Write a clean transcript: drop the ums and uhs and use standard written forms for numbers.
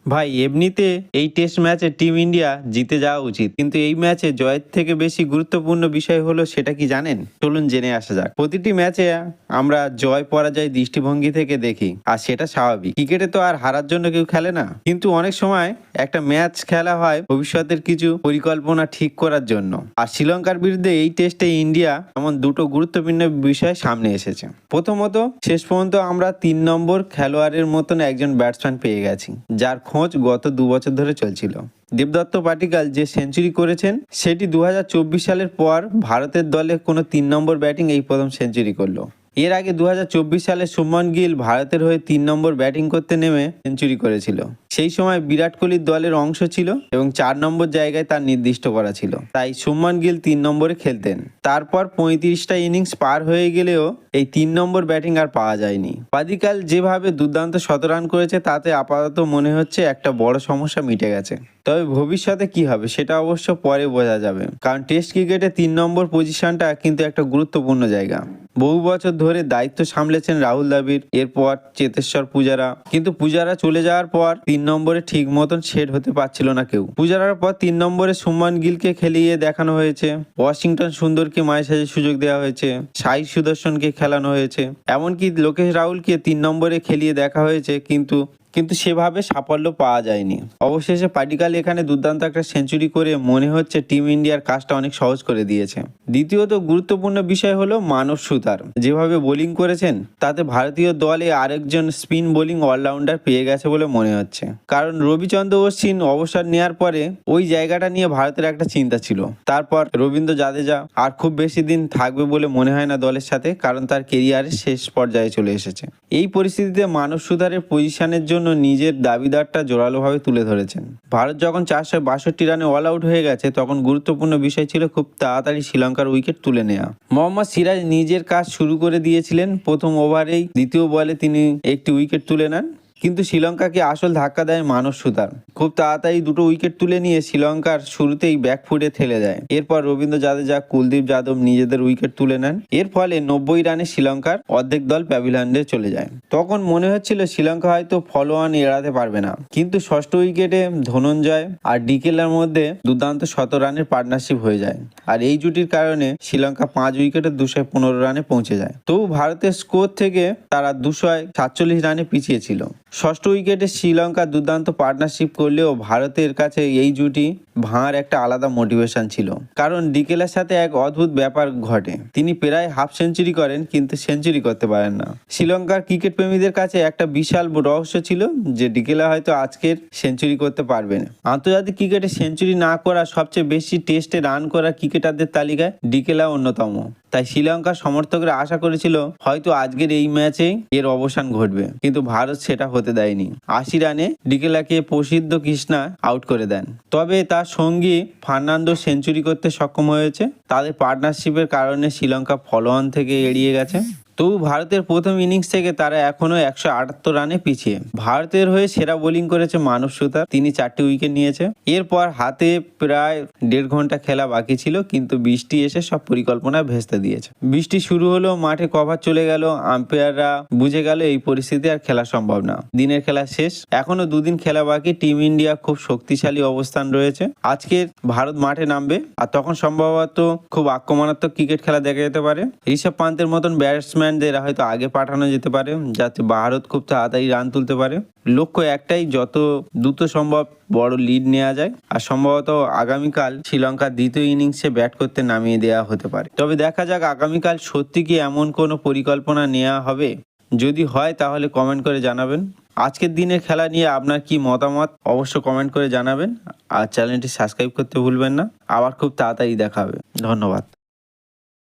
ভাই এমনিতে এই টেস্ট ম্যাচে টিম ইন্ডিয়া জিতে যাওয়া উচিত, কিন্তু এই ম্যাচে জয়ের থেকে বেশি গুরুত্বপূর্ণ বিষয় হলো সেটা কি জানেন? চলুন জেনে আসা যাক। প্রতিটি ম্যাচে আমরা জয় পরাজয় দৃষ্টিভঙ্গি থেকে দেখি, আর সেটা স্বাভাবিক। ক্রিকেটে তো আর হারার জন্য কেউ খেলে না, কিন্তু অনেক সময় একটা ম্যাচ খেলা হয় ভবিষ্যতের কিছু পরিকল্পনা ঠিক করার জন্য। আর শ্রীলঙ্কার বিরুদ্ধে এই টেস্টে ইন্ডিয়া এমন দুটো গুরুত্বপূর্ণ বিষয় সামনে এসেছে। প্রথমত, শেষ পর্যন্ত আমরা 3 নম্বর খেলোয়াড়ের মতন একজন ব্যাটসম্যান পেয়ে গেছি, যার খোঁজ গত 2 বছর ধরে চলছিল। দেবদত্ত পাটিকাল যে সেঞ্চুরি করেছেন সেটি 2024 সালের পর ভারতের দলে কোনো 3 নম্বর ব্যাটিং এই প্রথম সেঞ্চুরি করলো। এর আগে 2024 সালে শুভমান গিল ভারতের হয়ে 3 নম্বর ব্যাটিং করতে নেমে সেঞ্চুরি করেছিল। সেই সময় বিরাট কোহলির দলের অংশ ছিল এবং 4 নম্বর জায়গায় তার নির্দিষ্ট করা ছিল, তাই শুভমান গিল 3 নম্বরে খেলতেন। তারপর 35টা ইনিংস পার হয়ে গেলেও এই 3 নম্বর ব্যাটিং আর পাওয়া যায়নি। পাদিকাল যেভাবে দুর্দান্ত 100 রান করেছে তাতে আপাতত মনে হচ্ছে একটা বড় সমস্যা মিটে গেছে। তবে ভবিষ্যতে কি হবে সেটা অবশ্য পরে বোঝা যাবে, কারণ টেস্ট ক্রিকেটে 3 নম্বর পজিশনটা কিন্তু একটা গুরুত্বপূর্ণ জায়গা। বহু বছর ধরে দায়িত্ব সামলেছেন রাহুল দ্রাবিড়, এরপর চেতেশ্বর পূজারা, কিন্তু পূজারা চলে যাওয়ার পর 3 নম্বরে ঠিক মতন সেট হতে পারছিল না কেউ। পূজারার পর 3 নম্বরে শুভমান গিলকে খেলিয়ে দেখানো হয়েছে, ওয়াশিংটন সুন্দরকে মাঝে সাঝে সুযোগ দেওয়া হয়েছে, সাই সুদর্শনকে খেলানো হয়েছে, এমনকি লোকেশ রাহুলকে 3 নম্বরে খেলিয়ে দেখা হয়েছে, কিন্তু সেভাবে সাফল্য পাওয়া যায়নি। অবশেষে পাটিকাল এখানে দুর্দান্ত একটা সেঞ্চুরি করে মনে হচ্ছে টিম ইন্ডিয়ার কাজটা অনেক সহজ করে দিয়েছে। দ্বিতীয়ত গুরুত্বপূর্ণ বিষয় হলো মানব সুতার যেভাবে বোলিং করেছেন, তাতে ভারতীয় দলে আরেকজন স্পিন বোলিং অলরাউন্ডার পেয়ে গেছে বলে মনে হচ্ছে। কারণ রবিচন্দ্র অশ্বিন অবসর নেওয়ার পরে ওই জায়গাটা নিয়ে ভারতের একটা চিন্তা ছিল। তারপর রবীন্দ্র জাদেজা আর খুব বেশি দিন থাকবে বলে মনে হয় না দলের সাথে, কারণ তার কেরিয়ারের শেষ পর্যায়ে চলে এসেছে। এই পরিস্থিতিতে মানব সুতারের পজিশনের জন্য নিজের দাবিদারটা জোরালোভাবে তুলে ধরেছেন। ভারত যখন 462 রানে অল আউট হয়ে গেছে, তখন গুরুত্বপূর্ণ বিষয় ছিল খুব তাড়াতাড়ি শ্রীলঙ্কার উইকেট তুলে নেওয়া। মোহাম্মদ সিরাজ নিজের কাজ শুরু করে দিয়েছিলেন। প্রথম ওভারেই দ্বিতীয় বলে তিনি একটি উইকেট তুলে নেন, কিন্তু শ্রীলঙ্কাকে আসল ধাক্কা দেয় মানব সুতার। খুব তাড়াতাড়ি 2টো উইকেট তুলে নিয়ে শ্রীলঙ্কার শুরুতেই ব্যাকফুটে ঠেলে দেয়। এরপর রবীন্দ্র জাদেজা, কুলদীপ যাদব নিজেদের উইকেট তুলে নেন। এর ফলে 90 রানে শ্রীলঙ্কার অর্ধেক দল প্যাভিলিয়নে চলে যায়। তখন মনে হচ্ছিল শ্রীলঙ্কা হয়তো ফলো অন এড়াতে পারবে না, কিন্তু ষষ্ঠ উইকেটে ধনঞ্জয় আর ডিকেলার মধ্যে দুর্দান্ত 100 রানের পার্টনারশিপ হয়ে যায়, আর এই জুটির কারণে শ্রীলঙ্কা 5 উইকেটে 215 রানে পৌঁছে যায়। তবু ভারতের স্কোর থেকে তারা 247 রানে পিছিয়ে ছিল। ষষ্ঠ উইকেটে শ্রীলঙ্কা দুর্দান্ত পার্টনারশিপ করলেও ভারতের কাছে এই জুটি ভাঁড় একটা আলাদা মোটিভেশন ছিল, কারণ ডিকেলার সাথে এক অদ্ভুত ব্যাপার ঘটে। তিনি প্রায় হাফ সেঞ্চুরি করেন কিন্তু সেঞ্চুরি করতে পারেন না। শ্রীলঙ্কার ক্রিকেট প্রেমীদের কাছে একটা বিশাল রহস্য ছিল যে ডিকেলা হয়তো আজকের সেঞ্চুরি করতে পারবে না। আন্তর্জাতিক ক্রিকেটে সেঞ্চুরি না করা সবচেয়ে বেশি টেস্টে রান করা ক্রিকেটারদের তালিকায় ডিকেলা অন্যতম। তাই শ্রীলঙ্কার সমর্থকরা আশা করেছিল হয়তো আজকের এই ম্যাচে এর অবসান ঘটবে, কিন্তু ভারত সেটা হতে দেয়নি। 80 রানে ডিকেলাকে প্রসিদ্ধ কৃষ্ণা আউট করে দেন। তবে তার সঙ্গী ফার্নান্দো সেঞ্চুরি করতে সক্ষম হয়েছে। তাদের পার্টনারশিপের কারণে শ্রীলঙ্কা ফলো অন থেকে এড়িয়ে গেছে। তবু ভারতের প্রথম ইনিংস থেকে তারা এখনো 178 রানে পিছিয়ে। ভারতের হয়ে সেরা বোলিং করেছে মানব সুতার, তিনি 4টি উইকেট নিয়েছে। এরপর হাতে প্রায় 1.5 ঘন্টা খেলা বাকি ছিল, কিন্তু বৃষ্টি এসে সব পরিকল্পনা ভেস্তে দিয়েছে। বৃষ্টি শুরু হলো, মাঠে কভার চলে গেল, আম্পায়াররা বুঝে গেল এই পরিস্থিতি আর খেলা সম্ভব না। দিনের খেলা শেষ, এখনো 2 দিন খেলা বাকি। টিম ইন্ডিয়া খুব শক্তিশালী অবস্থান রয়েছে। আজকে ভারত মাঠে নামবে, আর তখন সম্ভবত খুব আক্রমণাত্মক ক্রিকেট খেলা দেখা যেতে পারে। ঋষভ পান্তের মতন ব্যাটসম্যানদের হয়তো আগে পাঠানো যেতে পারে, যাতে ভারত খুব তাড়াতাড়ি রান তুলতে পারে। লক্ষ্য একটাই, যত দ্রুত সম্ভব বড় লিড নেওয়া যায়। আর সম্ভবত আগামীকাল শ্রীলঙ্কার দ্বিতীয় ইনিংসে ব্যাট করতে নামিয়ে দেওয়া হতে পারে। তবে দেখা যাক আগামীকাল সত্যি কি এমন কোনো পরিকল্পনা নেওয়া হবে। যদি হয় তাহলে কমেন্ট করে জানাবেন। আজকের দিনের খেলা নিয়ে আপনার কি মতামত অবশ্য কমেন্ট করে জানাবেন, আর চ্যানেলটি সাবস্ক্রাইব করতে ভুলবেন না। আবার খুব তাড়াতাড়ি দেখা হবে। ধন্যবাদ।